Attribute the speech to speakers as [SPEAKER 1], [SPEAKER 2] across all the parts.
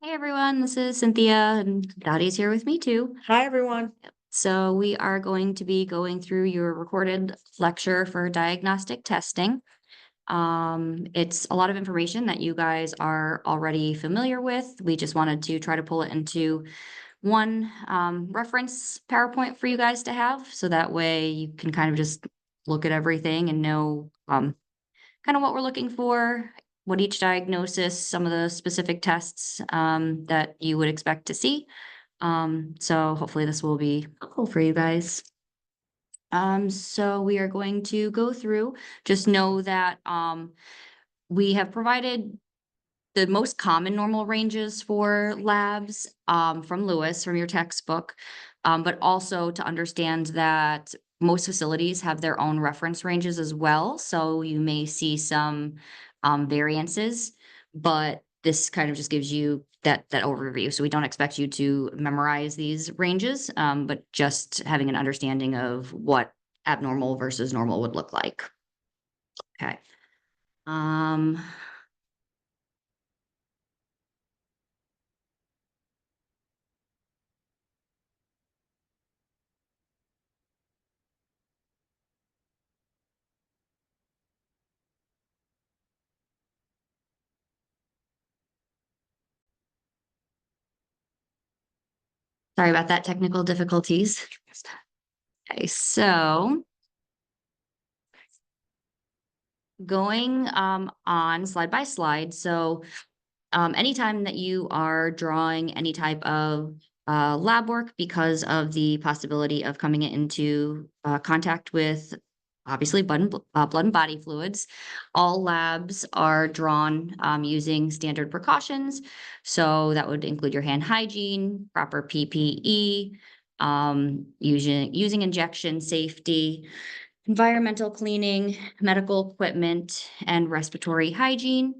[SPEAKER 1] Hey everyone, this is Cynthia and Dottie's here with me too.
[SPEAKER 2] Hi, everyone.
[SPEAKER 1] So we are going to be going through your recorded lecture for diagnostic testing. It's a lot of information that you guys are already familiar with. We just wanted to try to pull it into one reference PowerPoint for you guys to have, so that way you can kind of just look at everything and know kind of what we're looking for, what each diagnosis, some of the specific tests that you would expect to see. So hopefully this will be helpful for you guys. So we are going to go through, just know that we have provided the most common normal ranges for labs from Lewis, from your textbook, but also to understand that most facilities have their own reference ranges as well. So you may see some variances, but this kind of just gives you that overview. So we don't expect you to memorize these ranges, but just having an understanding of what abnormal versus normal would look like. Okay. Sorry about that, technical difficulties. Okay, so going on slide by slide. So anytime that you are drawing any type of lab work, because of the possibility of coming into contact with obviously blood and body fluids, all labs are drawn using standard precautions. So that would include your hand hygiene, proper PPE, using injection safety, environmental cleaning, medical equipment, and respiratory hygiene.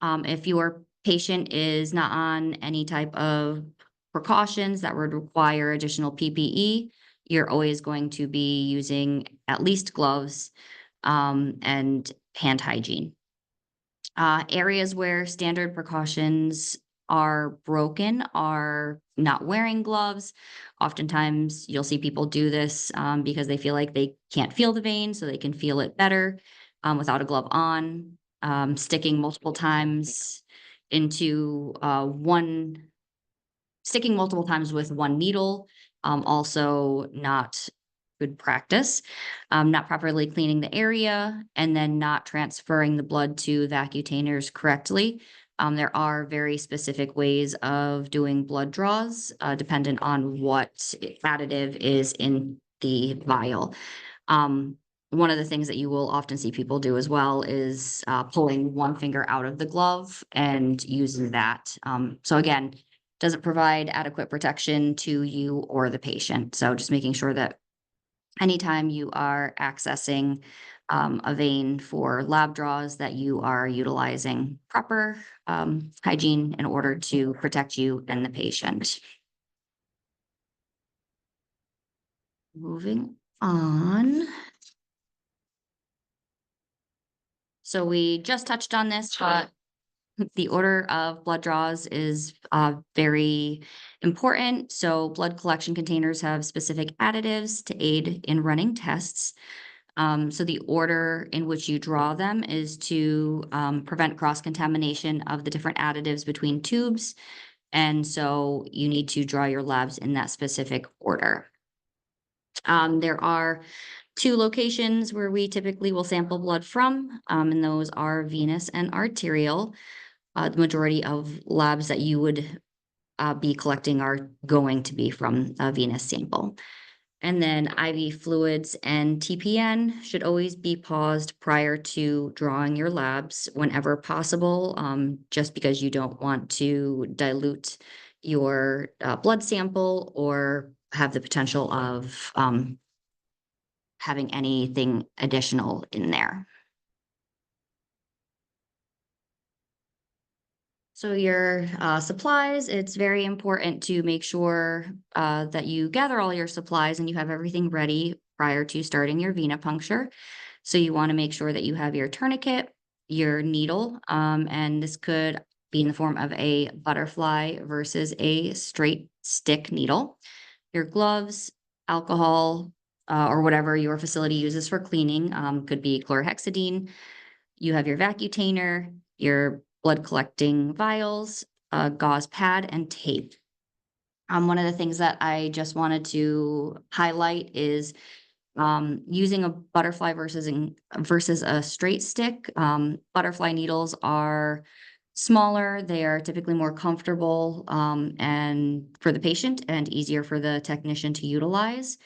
[SPEAKER 1] If your patient is not on any type of precautions that would require additional PPE, you're always going to be using at least gloves and hand hygiene. Areas where standard precautions are broken are not wearing gloves. Oftentimes, you'll see people do this because they feel like they can't feel the vein, so they can feel it better without a glove on. Sticking multiple times into sticking multiple times with one needle, also not good practice. Not properly cleaning the area, and then not transferring the blood to vacutainers correctly. There are very specific ways of doing blood draws, dependent on what additive is in the vial. One of the things that you will often see people do as well is pulling one finger out of the glove and using that. So again, doesn't provide adequate protection to you or the patient. So just making sure that anytime you are accessing a vein for lab draws, that you are utilizing proper hygiene in order to protect you and the patient. Moving on. So we just touched on this, but the order of blood draws is very important. So blood collection containers have specific additives to aid in running tests. So the order in which you draw them is to prevent cross-contamination of the different additives between tubes. And so you need to draw your labs in that specific order. There are two locations where we typically will sample blood from, and those are venous and arterial. The majority of labs that you would be collecting are going to be from a venous sample. And then IV fluids and TPN should always be paused prior to drawing your labs whenever possible, just because you don't want to dilute your blood sample or have the potential of having anything additional in there. So your supplies, it's very important to make sure that you gather all your supplies and you have everything ready prior to starting your venipuncture. So you want to make sure that you have your tourniquet, your needle, and this could be in the form of a butterfly versus a straight stick needle. Your gloves, alcohol, or whatever your facility uses for cleaning, could be chlorhexidine. You have your vacutainer, your blood collecting vials, a gauze pad, and tape. One of the things that I just wanted to highlight is using a butterfly versus a straight stick. Butterfly needles are smaller. They are typically more comfortable and for the patient and easier for the technician to utilize.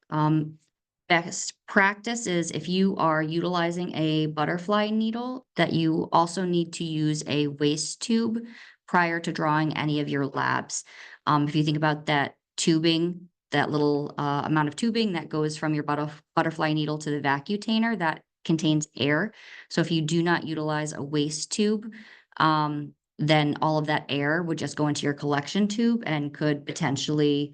[SPEAKER 1] Um, Best practice is if you are utilizing a butterfly needle, that you also need to use a waste tube prior to drawing any of your labs. If you think about that tubing, that little amount of tubing that goes from your butterfly needle to the vacutainer, that contains air. So if you do not utilize a waste tube, then all of that air would just go into your collection tube and could potentially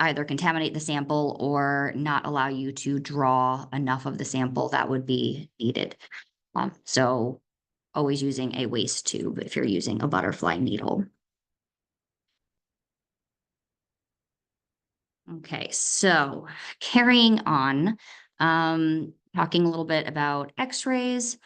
[SPEAKER 1] either contaminate the sample or not allow you to draw enough of the sample that would be needed. So always using a waste tube if you're using a butterfly needle. Okay, so carrying on, talking a little bit about x-rays.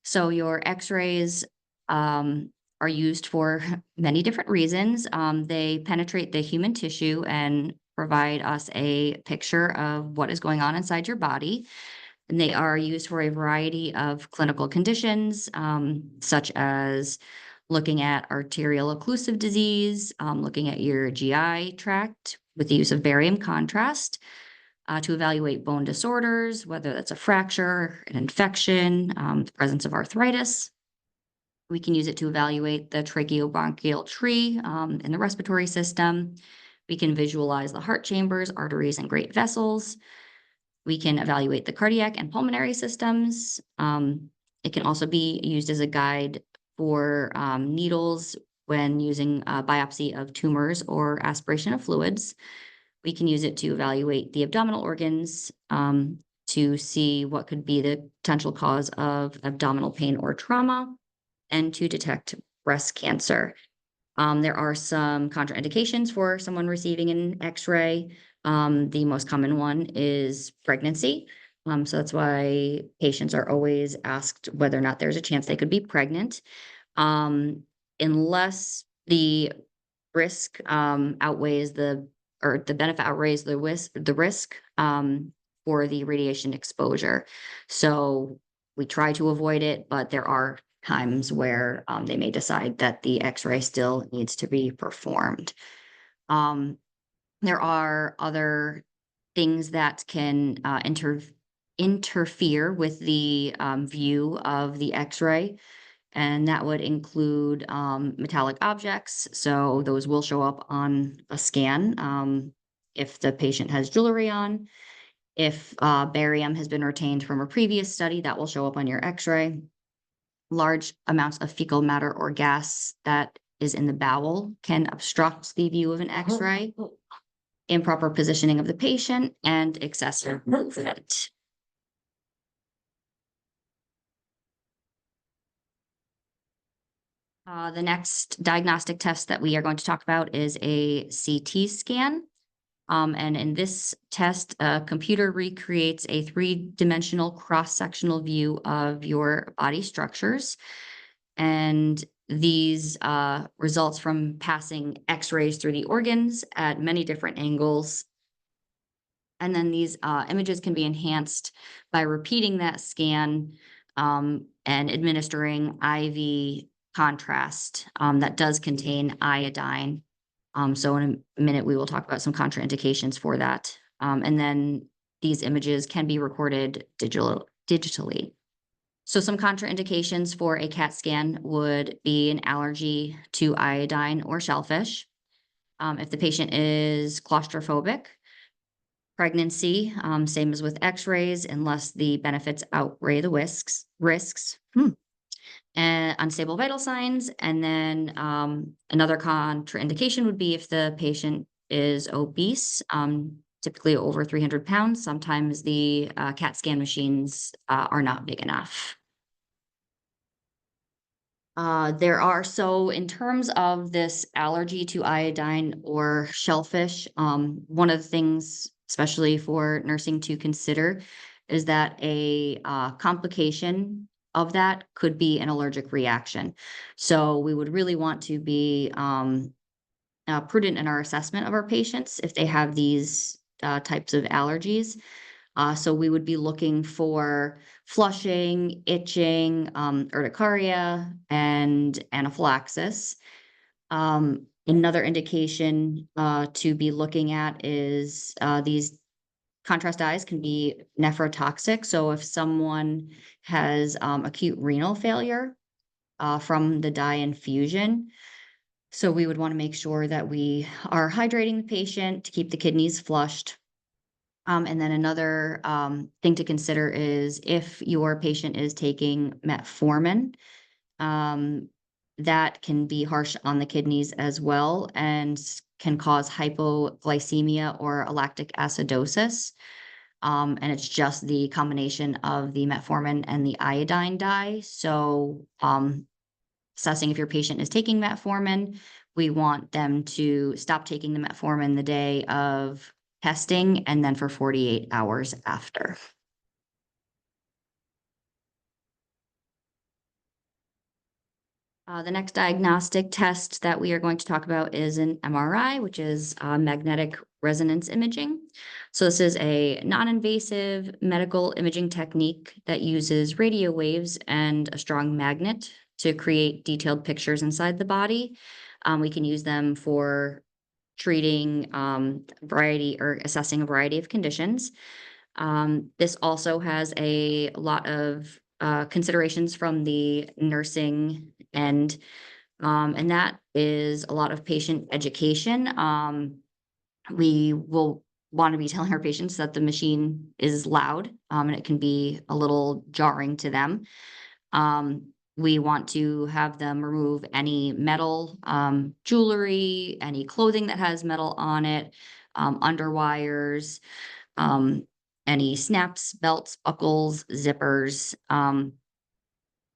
[SPEAKER 1] So your x-rays are used for many different reasons. They penetrate the human tissue and provide us a picture of what is going on inside your body. And they are used for a variety of clinical conditions, such as looking at arterial occlusive disease, looking at your GI tract with the use of barium contrast, to evaluate bone disorders, whether that's a fracture, an infection, the presence of arthritis. We can use it to evaluate the tracheobronchial tree in the respiratory system. We can visualize the heart chambers, arteries, and great vessels. We can evaluate the cardiac and pulmonary systems. It can also be used as a guide for needles when using biopsy of tumors or aspiration of fluids. We can use it to evaluate the abdominal organs to see what could be the potential cause of abdominal pain or trauma, and to detect breast cancer. There are some contraindications for someone receiving an X-ray. The most common one is pregnancy. So that's why patients are always asked whether or not there's a chance they could be pregnant. Unless the risk outweighs or the benefit outweighs the risk for the radiation exposure. So we try to avoid it, but there are times where they may decide that the X-ray still needs to be performed. There are other things that can interfere with the view of the X-ray, and that would include metallic objects. So those will show up on a scan if the patient has jewelry on. If barium has been retained from a previous study, that will show up on your X-ray. Large amounts of fecal matter or gas that is in the bowel can obstruct the view of an X-ray. Improper positioning of the patient, and excessive movement. The next diagnostic test that we are going to talk about is a CT scan. And in this test, a computer recreates a three-dimensional cross-sectional view of your body structures. And these results from passing X-rays through the organs at many different angles. And then these images can be enhanced by repeating that scan and administering IV contrast that does contain iodine. So in a minute, we will talk about some contraindications for that. And then these images can be recorded digitally. So some contraindications for a CAT scan would be an allergy to iodine or shellfish. If the patient is claustrophobic, pregnancy, same as with X-rays, unless the benefits outweigh the risks. And unstable vital signs. And then another contraindication would be if the patient is obese, typically over 300 pounds. Sometimes the CAT scan machines are not big enough. So in terms of this allergy to iodine or shellfish, one of the things, especially for nursing to consider, is that a complication of that could be an allergic reaction. So we would really want to be prudent in our assessment of our patients if they have these types of allergies. So we would be looking for flushing, itching, urticaria, and anaphylaxis. Another indication to be looking at is these contrast dyes can be nephrotoxic. So if someone has acute renal failure from the dye infusion, so we would want to make sure that we are hydrating the patient to keep the kidneys flushed. And then another thing to consider is if your patient is taking metformin, um, that can be harsh on the kidneys as well and can cause hypoglycemia or a lactic acidosis. And it's just the combination of the metformin and the iodine dye. So, assessing if your patient is taking metformin, we want them to stop taking the metformin the day of testing and then for 48 hours after. The next diagnostic test that we are going to talk about is an MRI, which is magnetic resonance imaging. So this is a non-invasive medical imaging technique that uses radio waves and a strong magnet to create detailed pictures inside the body. We can use them for treating variety or assessing a variety of conditions. This also has a lot of considerations from the nursing end, and that is a lot of patient education. We will want to be telling our patients that the machine is loud, and it can be a little jarring to them. We want to have them remove any metal jewelry, any clothing that has metal on it, underwires, um, any snaps, belts, buckles, zippers,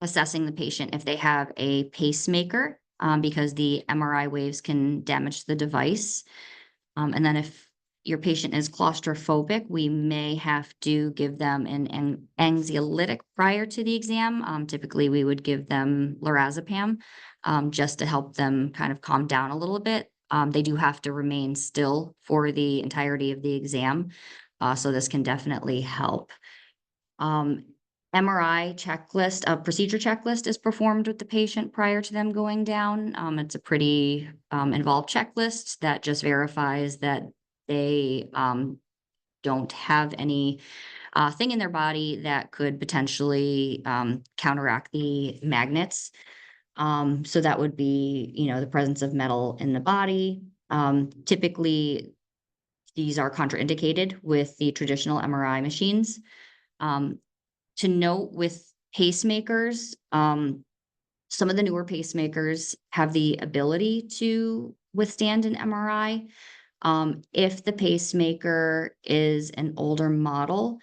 [SPEAKER 1] assessing the patient if they have a pacemaker, because the MRI waves can damage the device. And then if your patient is claustrophobic, we may have to give them an anxiolytic prior to the exam. Typically, we would give them lorazepam, just to help them kind of calm down a little bit. They do have to remain still for the entirety of the exam. So this can definitely help. Um, MRI checklist, a procedure checklist is performed with the patient prior to them going down. It's a pretty involved checklist that just verifies that they don't have any thing in their body that could potentially counteract the magnets. So that would be, the presence of metal in the body. Typically, these are contraindicated with the traditional MRI machines. Um, to note with pacemakers, some of the newer pacemakers have the ability to withstand an MRI. If the pacemaker is an older model,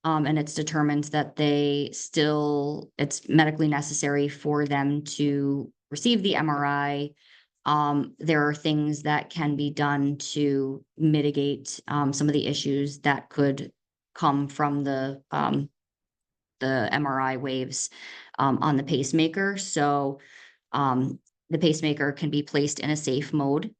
[SPEAKER 1] and it's determined that it's medically necessary for them to receive the MRI, there are things that can be done to mitigate some of the issues that could come from the MRI waves on the pacemaker. So the pacemaker can be placed in a safe mode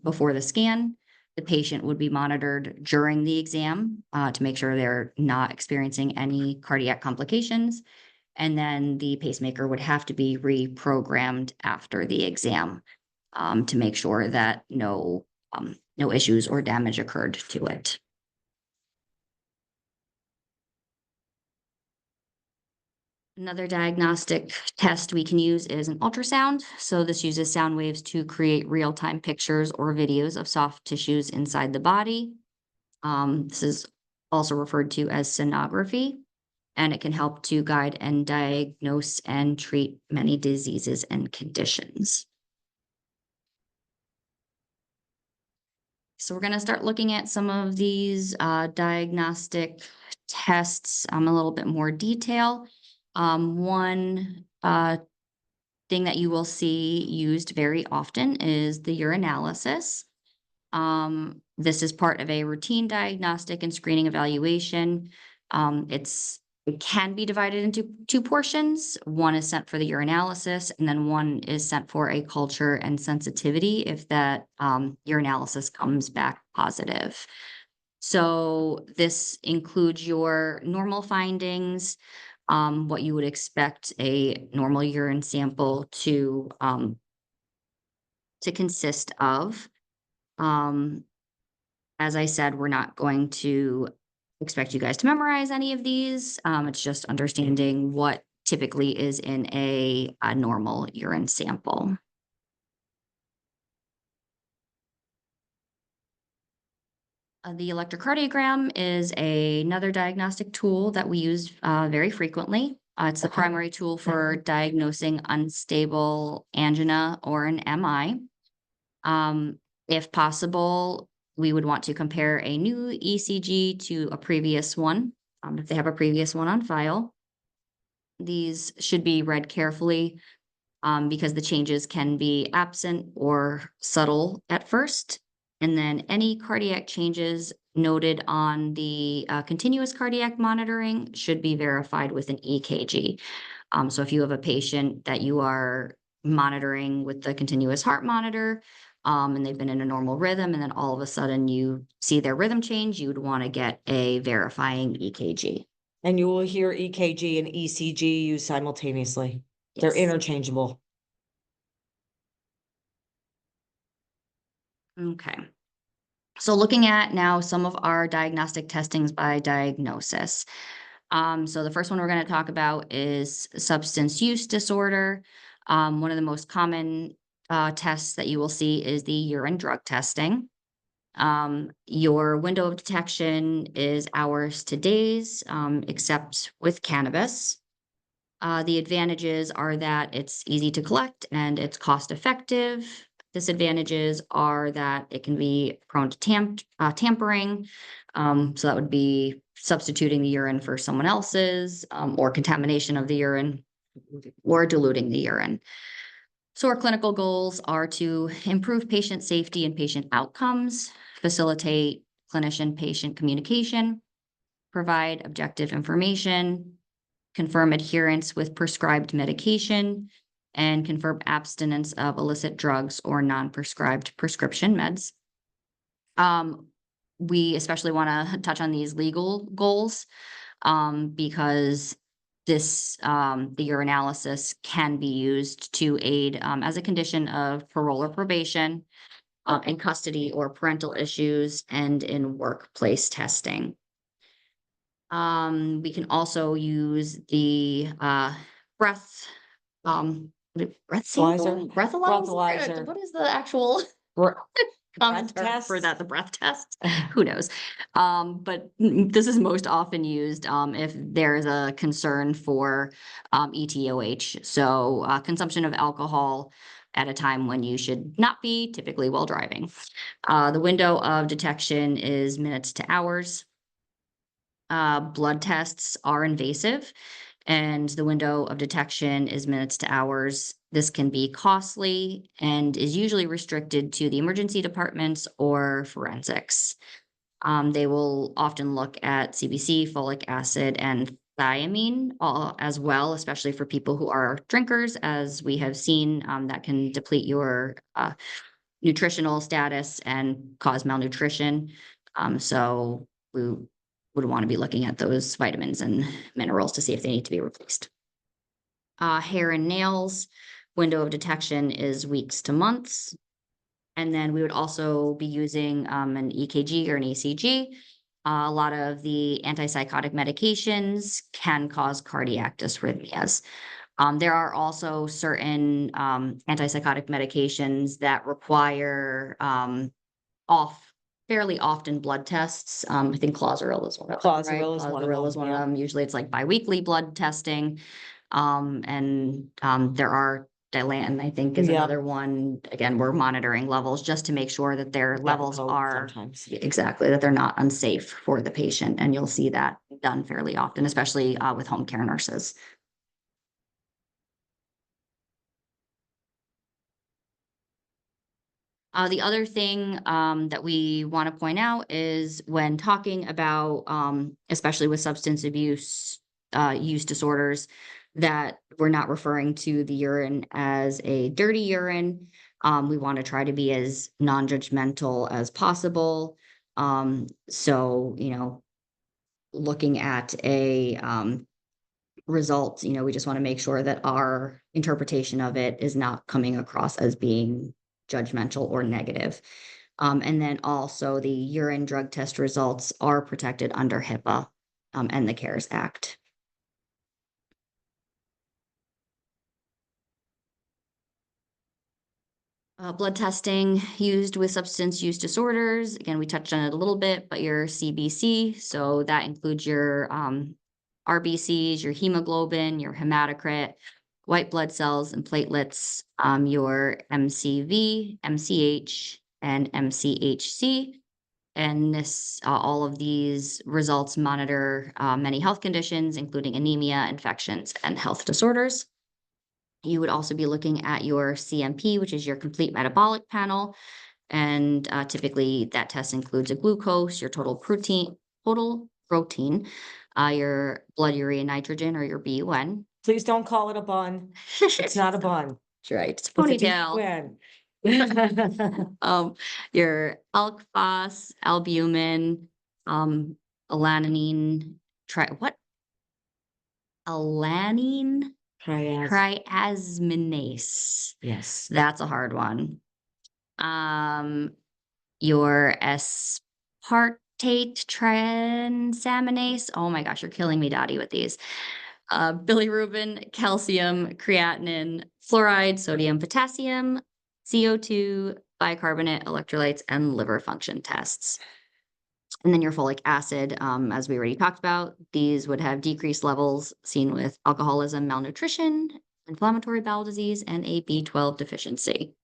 [SPEAKER 1] before the scan. The patient would be monitored during the exam to make sure they're not experiencing any cardiac complications. And then the pacemaker would have to be reprogrammed after the exam to make sure that no issues or damage occurred to it. Another diagnostic test we can use is an ultrasound. So this uses sound waves to create real-time pictures or videos of soft tissues inside the body. This is also referred to as sonography, and it can help to guide and diagnose and treat many diseases and conditions. So we're going to start looking at some of these diagnostic tests a little bit more detail. One thing that you will see used very often is the urinalysis. This is part of a routine diagnostic and screening evaluation. It can be divided into two portions. One is sent for the urinalysis, and then one is sent for a culture and sensitivity if that urinalysis comes back positive. So this includes your normal findings, what you would expect a normal urine sample to consist of. Um, as I said, we're not going to expect you guys to memorize any of these. It's just understanding what typically is in a normal urine sample. The electrocardiogram is another diagnostic tool that we use very frequently. It's the primary tool for diagnosing unstable angina or an MI. If possible, we would want to compare a new ECG to a previous one, if they have a previous one on file. These should be read carefully because the changes can be absent or subtle at first. And then any cardiac changes noted on the continuous cardiac monitoring should be verified with an EKG. So if you have a patient that you are monitoring with the continuous heart monitor, and they've been in a normal rhythm, and then all of a sudden you see their rhythm change, you would want to get a verifying EKG.
[SPEAKER 2] And you will hear EKG and ECG used simultaneously. They're
[SPEAKER 1] Yes.
[SPEAKER 2] interchangeable.
[SPEAKER 1] Okay. So looking at now some of our diagnostic testings by diagnosis. So the first one we're going to talk about is substance use disorder. One of the most common tests that you will see is the urine drug testing. Your window of detection is hours to days, except with cannabis. The advantages are that it's easy to collect and it's cost effective. Disadvantages are that it can be prone to tampering. So that would be substituting the urine for someone else's, or contamination of the urine, or diluting the urine. So our clinical goals are to improve patient safety and patient outcomes, facilitate clinician-patient communication, provide objective information, confirm adherence with prescribed medication, and confirm abstinence of illicit drugs or non-prescribed prescription meds. We especially want to touch on these legal goals because the urinalysis can be used to aid as a condition of parole or probation, in custody or parental issues, and in workplace testing. We can also use the breath, breath sample,
[SPEAKER 2] Breathalyzer.
[SPEAKER 1] What is the actual common term for that? The breath test? Who knows? But this is most often used if there is a concern for ETOH. So consumption of alcohol at a time when you should not be, typically while driving. The window of detection is minutes to hours. Blood tests are invasive, and the window of detection is minutes to hours. This can be costly and is usually restricted to the emergency departments or forensics. They will often look at CBC, folic acid, and thiamine as well, especially for people who are drinkers, as we have seen, that can deplete your nutritional status and cause malnutrition. So we would want to be looking at those vitamins and minerals to see if they need to be replaced. Hair and nails, window of detection is weeks to months. And then we would also be using an EKG or an ECG. A lot of the antipsychotic medications can cause cardiac dysrhythmias. There are also certain antipsychotic medications that require fairly often blood tests. I think Clozaril is one of them, right? Clozaril is one of them. Usually it's like biweekly blood testing. And there are Dilantin, I think, is another one. Again, we're monitoring levels just to make sure that their levels are exactly, that they're not unsafe for the patient. And you'll see that done fairly often, especially with home care nurses. The other thing that we want to point out is when talking about, especially with substance abuse use disorders, that we're not referring to the urine as a dirty urine. We want to try to be as non-judgmental as possible. So, looking at a result, we just want to make sure that our interpretation of it is not coming across as being judgmental or negative. And then also the urine drug test results are protected under HIPAA and the CARES Act. Blood testing used with substance use disorders. Again, we touched on it a little bit, but your CBC, so that includes your RBCs, your hemoglobin, your hematocrit, white blood cells and platelets, your MCV, MCH, and MCHC. And all of these results monitor many health conditions, including anemia, infections, and health disorders. You would also be looking at your CMP, which is your complete metabolic panel. And typically that test includes a glucose, your total protein, your blood urea nitrogen or your BUN.
[SPEAKER 2] Please don't call it a bun. It's not a bun.
[SPEAKER 1] That's right. It's a
[SPEAKER 2] It's a
[SPEAKER 1] ponytail.
[SPEAKER 2] BUN.
[SPEAKER 1] Your alk phos, albumin, alanine, alanine triaminase.
[SPEAKER 2] Yes.
[SPEAKER 1] That's a hard one. Your aspartate transaminase. Oh my gosh, you're killing me, Dottie, with these. Bilirubin, calcium, creatinine, fluoride, sodium, potassium, CO2, bicarbonate, electrolytes, and liver function tests. And then your folic acid, as we already talked about, these would have decreased levels seen with alcoholism, malnutrition, inflammatory bowel disease, and a B12 deficiency.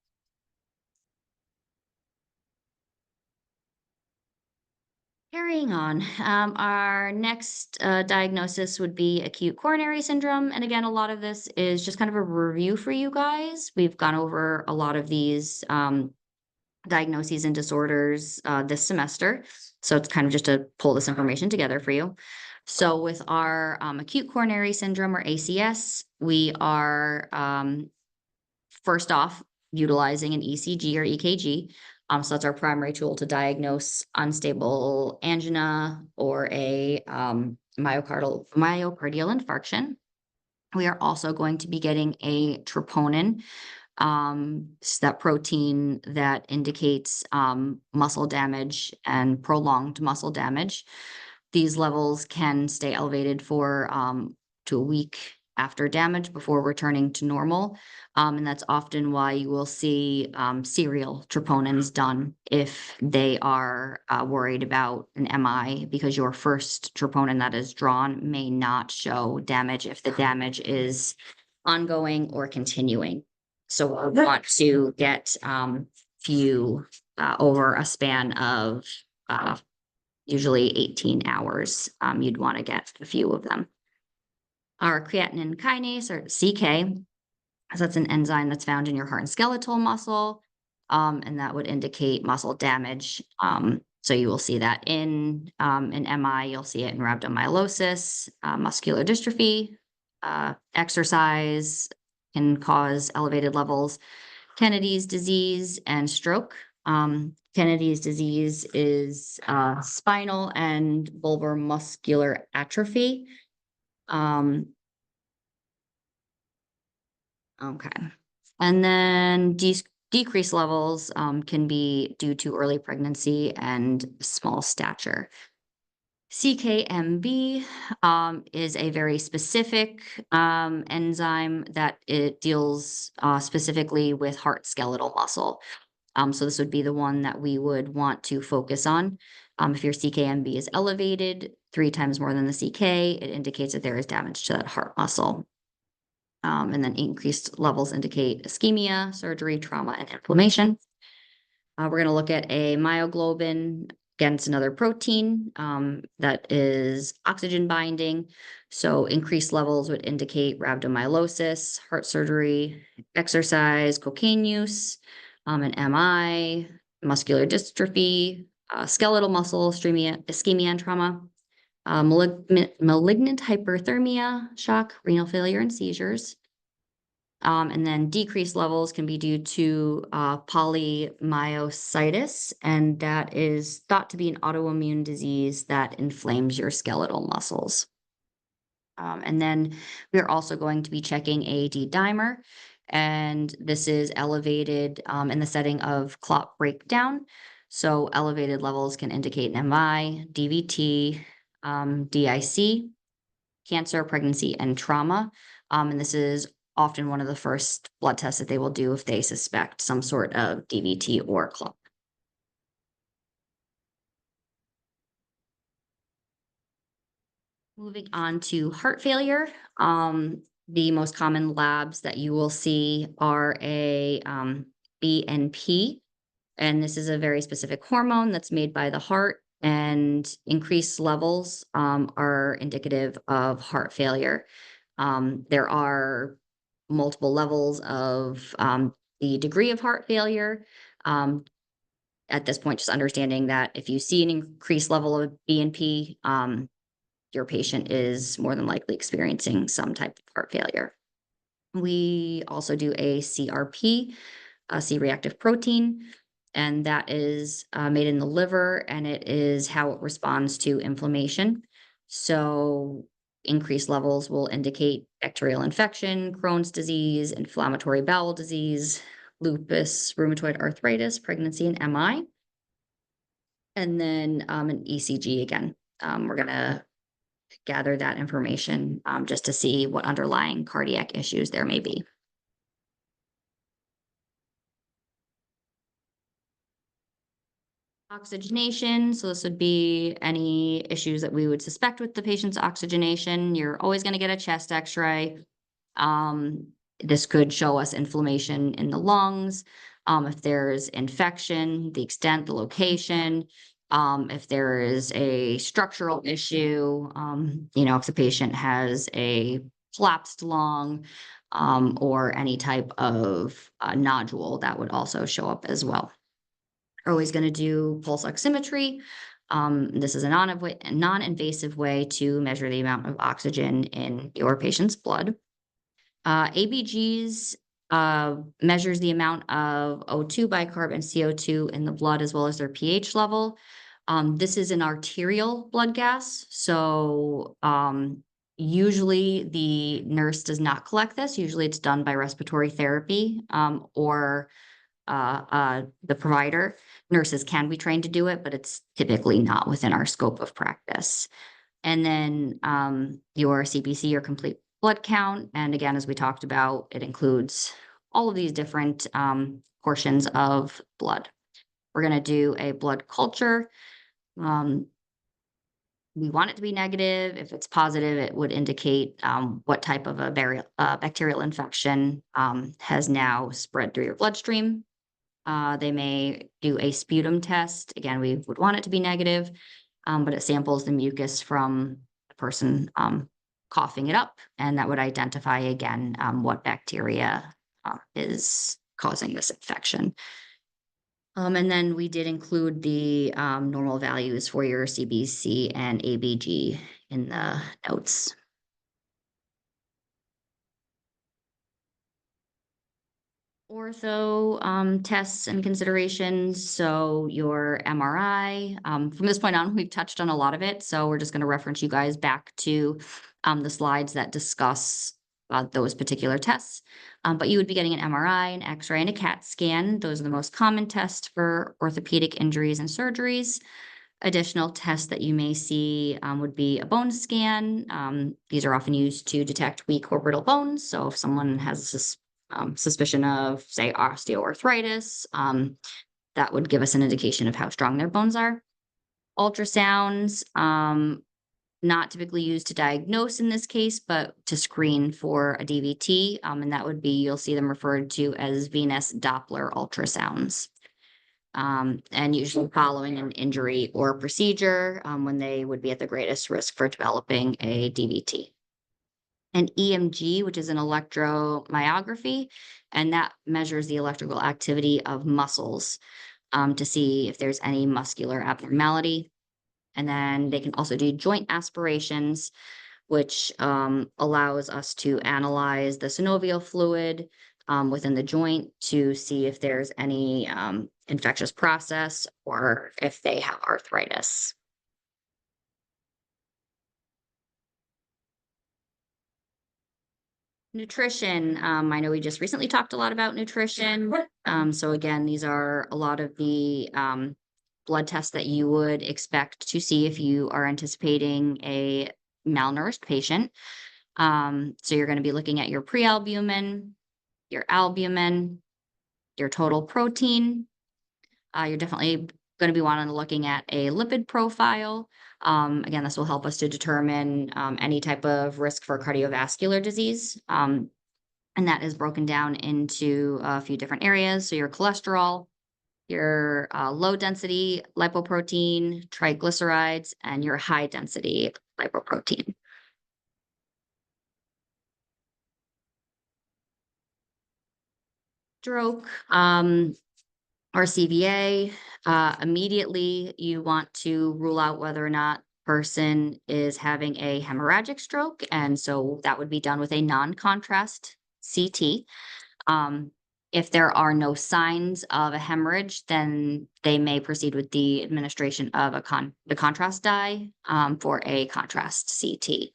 [SPEAKER 1] Carrying on, our next diagnosis would be acute coronary syndrome. And again, a lot of this is just kind of a review for you guys. We've gone over a lot of these diagnoses and disorders this semester. So it's kind of just to pull this information together for you. So with our acute coronary syndrome or ACS, we are first off utilizing an ECG or EKG. So that's our primary tool to diagnose unstable angina or a myocardial infarction. We are also going to be getting a troponin, it's that protein that indicates muscle damage and prolonged muscle damage. These levels can stay elevated for to a week after damage before returning to normal. And that's often why you will see serial troponins done if they are worried about an MI, because your first troponin that is drawn may not show damage if the damage is ongoing or continuing. So we want to get few over a span of usually 18 hours. You'd want to get a few of them. Our creatinine kinase, or CK, so that's an enzyme that's found in your heart and skeletal muscle, and that would indicate muscle damage. So you will see that in MI, you'll see it in rhabdomyolysis, muscular dystrophy, exercise can cause elevated levels, Kennedy's disease, and stroke. Kennedy's disease is spinal and bulbar muscular atrophy. Okay. And then decreased levels can be due to early pregnancy and small stature. CKMB is a very specific enzyme that it deals specifically with heart skeletal muscle. So this would be the one that we would want to focus on. If your CKMB is elevated 3 times more than the CK, it indicates that there is damage to that heart muscle. And then increased levels indicate ischemia, surgery, trauma, and inflammation. We're going to look at a myoglobin. Again, it's another protein that is oxygen binding. So increased levels would indicate rhabdomyolysis, heart surgery, exercise, cocaine use. an MI, muscular dystrophy, skeletal muscle ischemia and trauma, malignant hyperthermia, shock, renal failure, and seizures. And then decreased levels can be due to polymyositis, and that is thought to be an autoimmune disease that inflames your skeletal muscles. And then we're also going to be checking AAD dimer, and this is elevated in the setting of clot breakdown. So elevated levels can indicate an MI, DVT, DIC, cancer, pregnancy, and trauma. And this is often one of the first blood tests that they will do if they suspect some sort of DVT or clot. Moving on to heart failure, the most common labs that you will see are a BNP, and this is a very specific hormone that's made by the heart, and increased levels are indicative of heart failure. There are multiple levels of the degree of heart failure. At this point, just understanding that if you see an increased level of BNP, your patient is more than likely experiencing some type of heart failure. We also do a CRP, a C-reactive protein, and that is made in the liver, and it is how it responds to inflammation. So increased levels will indicate bacterial infection, Crohn's disease, inflammatory bowel disease, lupus, rheumatoid arthritis, pregnancy, and MI. And then an ECG again. We're going to gather that information just to see what underlying cardiac issues there may be. Oxygenation, so this would be any issues that we would suspect with the patient's oxygenation. You're always going to get a chest x-ray. This could show us inflammation in the lungs, if there's infection, the extent, the location, if there is a structural issue, if the patient has a collapsed lung, or any type of nodule, that would also show up as well. We're always going to do pulse oximetry. This is a non-invasive way to measure the amount of oxygen in your patient's blood. ABGs measures the amount of O2, bicarb, and CO2 in the blood, as well as their pH level. This is an arterial blood gas, so usually the nurse does not collect this. Usually it's done by respiratory therapy or the provider. Nurses can be trained to do it, but it's typically not within our scope of practice. And then your CBC, your complete blood count. And again, as we talked about, it includes all of these different portions of blood. We're going to do a blood culture. We want it to be negative. If it's positive, it would indicate what type of a bacterial infection has now spread through your bloodstream. They may do a sputum test. Again, we would want it to be negative, but it samples the mucus from the person coughing it up, and that would identify again what bacteria is causing this infection. And then we did include the normal values for your CBC and ABG in the notes. Ortho tests and considerations. So your MRI, from this point on, we've touched on a lot of it. So we're just going to reference you guys back to the slides that discuss those particular tests. But you would be getting an MRI, an X-ray, and a CAT scan. Those are the most common tests for orthopedic injuries and surgeries. Additional tests that you may see would be a bone scan. These are often used to detect weak orbital bones. So if someone has this suspicion of, say, osteoarthritis, that would give us an indication of how strong their bones are. Ultrasounds, not typically used to diagnose in this case, but to screen for a DVT, and that would be, you'll see them referred to as venous Doppler ultrasounds. And usually following an injury or procedure when they would be at the greatest risk for developing a DVT. an EMG, which is an electromyography, and that measures the electrical activity of muscles to see if there's any muscular abnormality. And then they can also do joint aspirations, which allows us to analyze the synovial fluid within the joint to see if there's any infectious process or if they have arthritis. Nutrition, I know we just recently talked a lot about nutrition. So again, these are a lot of the blood tests that you would expect to see if you are anticipating a malnourished patient. So you're going to be looking at your prealbumin, your albumin, your total protein. You're definitely going to be wanting to looking at a lipid profile. Again, this will help us to determine any type of risk for cardiovascular disease. And that is broken down into a few different areas. So your cholesterol, your low density lipoprotein, triglycerides, and your high density lipoprotein. Stroke, or CVA, immediately you want to rule out whether or not person is having a hemorrhagic stroke. And so that would be done with a non-contrast CT. If there are no signs of a hemorrhage, then they may proceed with the administration of the contrast dye for a contrast CT.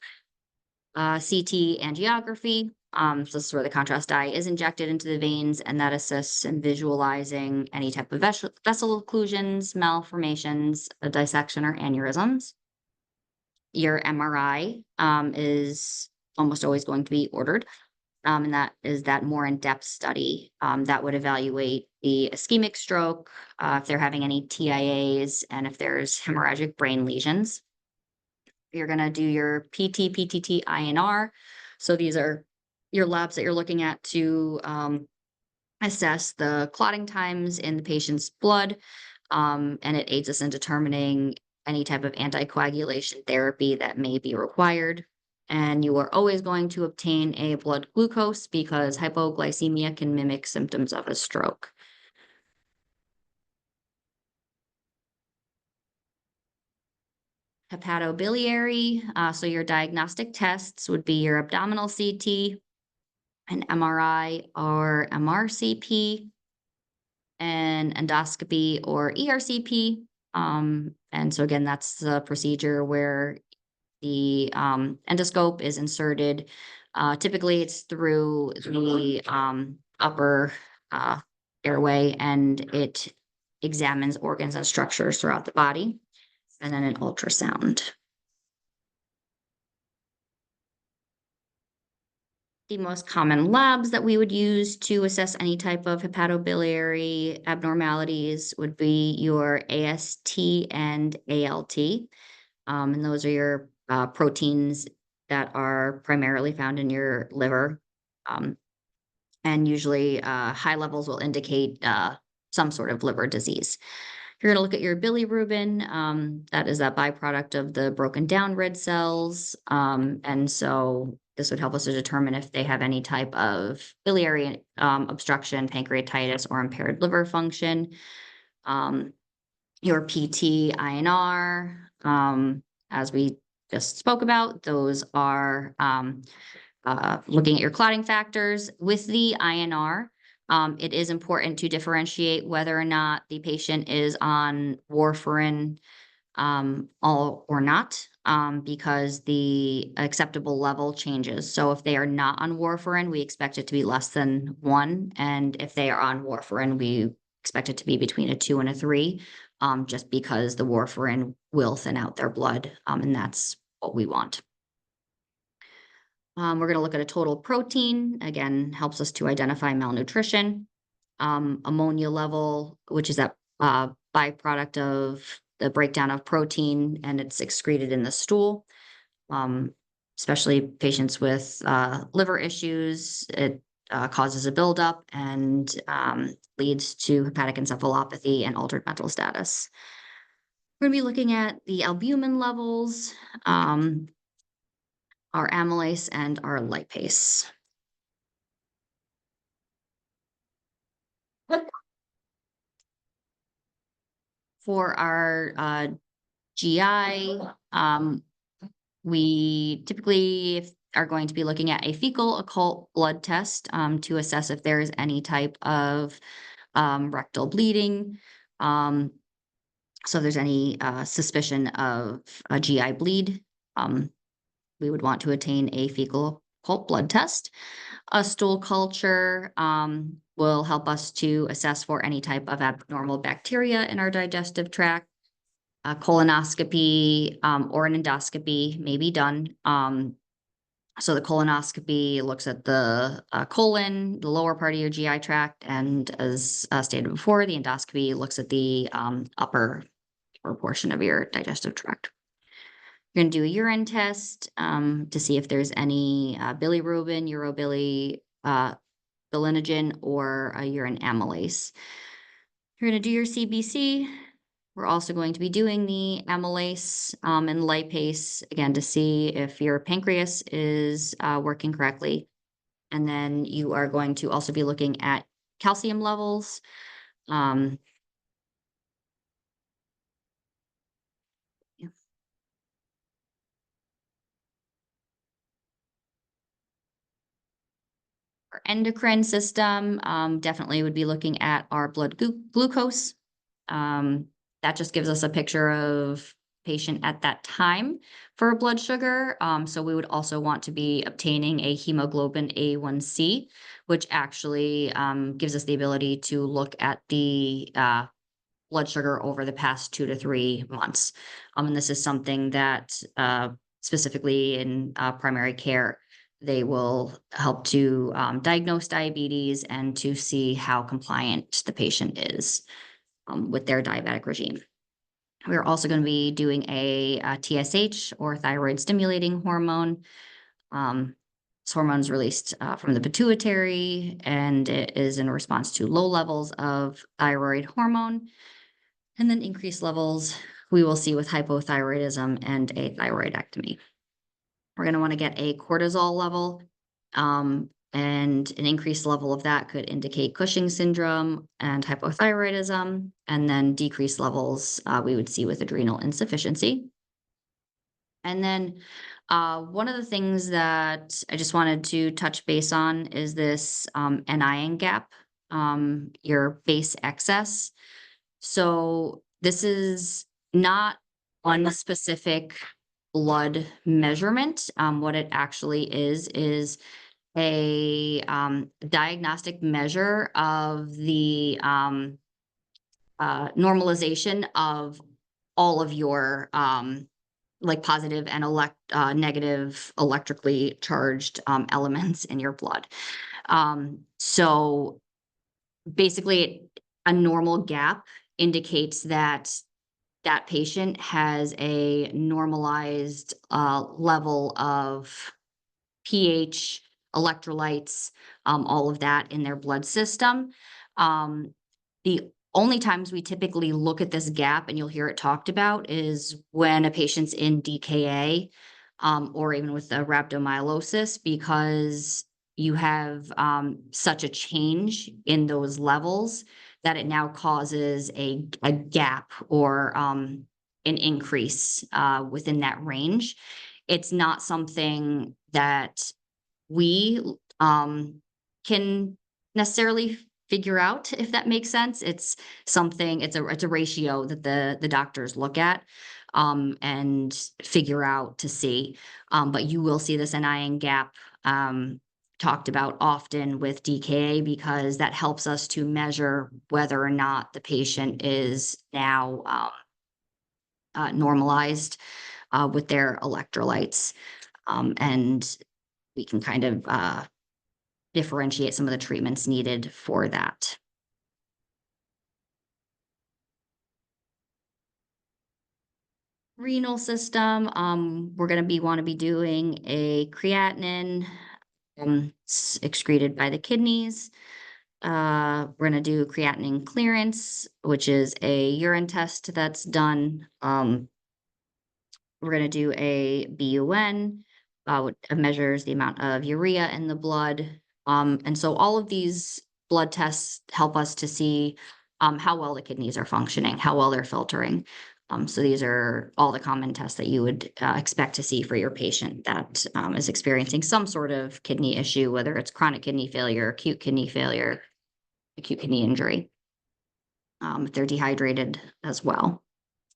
[SPEAKER 1] CT angiography. So this is where the contrast dye is injected into the veins, and that assists in visualizing any type of vessel occlusions, malformations, a dissection, or aneurysms. Your MRI is almost always going to be ordered, and that is that more in-depth study that would evaluate the ischemic stroke, if they're having any TIAs, and if there's hemorrhagic brain lesions. You're going to do your PT, PTT, INR. So these are your labs that you're looking at to assess the clotting times in the patient's blood. And it aids us in determining any type of anticoagulation therapy that may be required. And you are always going to obtain a blood glucose because hypoglycemia can mimic symptoms of a stroke. Hepatobiliary, so your diagnostic tests would be your abdominal CT, an MRI or MRCP, an endoscopy or ERCP. And so again, that's the procedure where the endoscope is inserted. Typically, it's through the upper airway, and it examines organs and structures throughout the body, and then an ultrasound. The most common labs that we would use to assess any type of hepatobiliary abnormalities would be your AST and ALT. And those are your proteins that are primarily found in your liver. And usually high levels will indicate some sort of liver disease. You're going to look at your bilirubin. That is a byproduct of the broken down red cells. And so this would help us to determine if they have any type of biliary obstruction, pancreatitis, or impaired liver function. Your PT, INR, as we just spoke about, those are looking at your clotting factors. With the INR, it is important to differentiate whether or not the patient is on warfarin all or not, because the acceptable level changes. So if they are not on warfarin, we expect it to be less than 1. And if they are on warfarin, we expect it to be between a 2 and a 3, just because the warfarin will thin out their blood, and that's what we want. We're going to look at a total protein. Again, helps us to identify malnutrition. Ammonia level, which is that byproduct of the breakdown of protein, and it's excreted in the stool. Especially patients with liver issues, it causes a buildup and leads to hepatic encephalopathy and altered mental status. We're going to be looking at the albumin levels. our amylase, and our lipase. For our GI, we typically are going to be looking at a fecal occult blood test to assess if there's any type of rectal bleeding. So if there's any suspicion of a GI bleed, we would want to attain a fecal occult blood test. A stool culture will help us to assess for any type of abnormal bacteria in our digestive tract. A colonoscopy or an endoscopy may be done. So the colonoscopy looks at the colon, the lower part of your GI tract, and as stated before, the endoscopy looks at the upper portion of your digestive tract. You're going to do a urine test to see if there's any bilirubin, bilinogen, or a urine amylase. You're going to do your CBC. We're also going to be doing the amylase and lipase, again, to see if your pancreas is working correctly. And then you are going to also be looking at calcium levels. Our endocrine system definitely would be looking at our blood glucose. That just gives us a picture of patient at that time for blood sugar. So we would also want to be obtaining a hemoglobin A1C, which actually gives us the ability to look at the blood sugar over the past 2 to 3 months. And this is something that specifically in primary care, they will help to diagnose diabetes and to see how compliant the patient is with their diabetic regime. We're also going to be doing a TSH or thyroid stimulating hormone. This hormone is released from the pituitary, and it is in response to low levels of thyroid hormone. And then increased levels we will see with hypothyroidism and a thyroidectomy. We're going to want to get a cortisol level, and an increased level of that could indicate Cushing's syndrome and hypothyroidism, and then decreased levels we would see with adrenal insufficiency. And then one of the things that I just wanted to touch base on is this anion gap, your base excess. So this is not one specific blood measurement. What it actually is a diagnostic measure of the normalization of all of your like positive and negative electrically charged elements in your blood. So basically, a normal gap indicates that that patient has a normalized level of pH, electrolytes, all of that in their blood system. The only times we typically look at this gap, and you'll hear it talked about, is when a patient's in DKA or even with the rhabdomyolysis, because you have such a change in those levels that it now causes a gap or an increase within that range. It's not something that we can necessarily figure out, if that makes sense. It's something, it's a ratio that the doctors look at and figure out to see. But you will see this anion gap talked about often with DKA, because that helps us to measure whether or not the patient is now normalized with their electrolytes. And we can kind of differentiate some of the treatments needed for that. Renal system, we're going to want to be doing a creatinine excreted by the kidneys. We're going to do creatinine clearance, which is a urine test that's done. We're going to do a BUN, measures the amount of urea in the blood. And so all of these blood tests help us to see how well the kidneys are functioning, how well they're filtering. So these are all the common tests that you would expect to see for your patient that is experiencing some sort of kidney issue, whether it's chronic kidney failure, acute kidney failure, acute kidney injury. If they're dehydrated as well.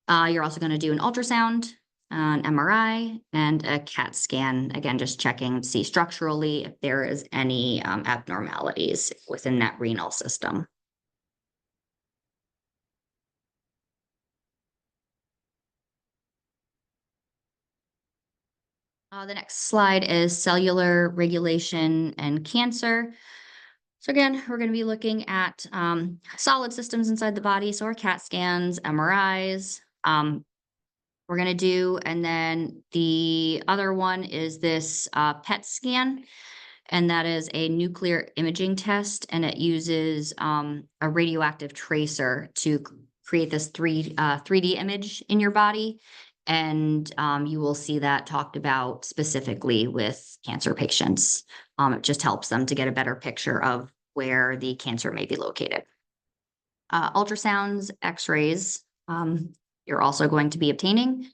[SPEAKER 1] You're also going to do an ultrasound, an MRI, and a CAT scan. Again, just checking to see structurally if there is any abnormalities within that renal system. The next slide is cellular regulation and cancer. So again, we're going to be looking at solid systems inside the body, so our CAT scans, MRIs, we're going to do, and then the other one is this PET scan, and that is a nuclear imaging test, and it uses a radioactive tracer to create this 3D image in your body, and you will see that talked about specifically with cancer patients. It just helps them to get a better picture of where the cancer may be located. Ultrasounds, x-rays, you're also going to be obtaining.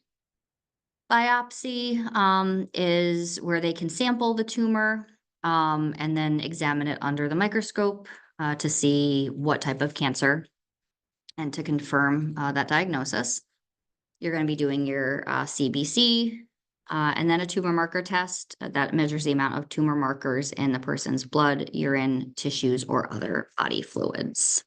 [SPEAKER 1] Biopsy is where they can sample the tumor and then examine it under the microscope to see what type of cancer and to confirm that diagnosis. You're going to be doing your CBC and then a tumor marker test that measures the amount of tumor markers in the person's blood, urine, tissues, or other body fluids.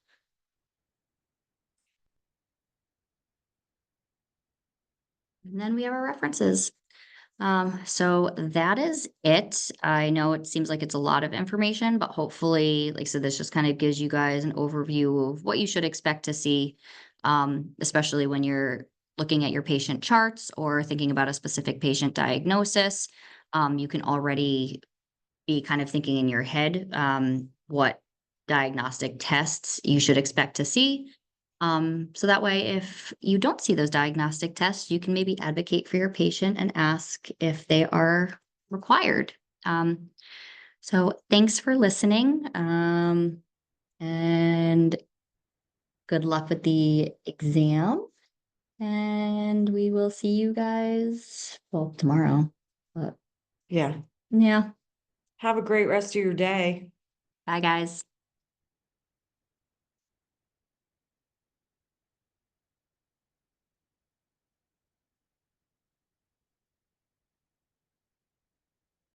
[SPEAKER 1] And then we have our references. So that is it. I know it seems like it's a lot of information, but hopefully, like I said, this just kind of gives you guys an overview of what you should expect to see, especially when you're looking at your patient charts or thinking about a specific patient diagnosis. You can already be kind of thinking in your head what diagnostic tests you should expect to see. So that way, if you don't see those diagnostic tests, you can maybe advocate for your patient and ask if they are required. So thanks for listening. And good luck with the exam. And we will see you guys, well, tomorrow. But
[SPEAKER 2] Yeah.
[SPEAKER 1] yeah.
[SPEAKER 2] Have a great rest of your day.
[SPEAKER 1] Bye, guys.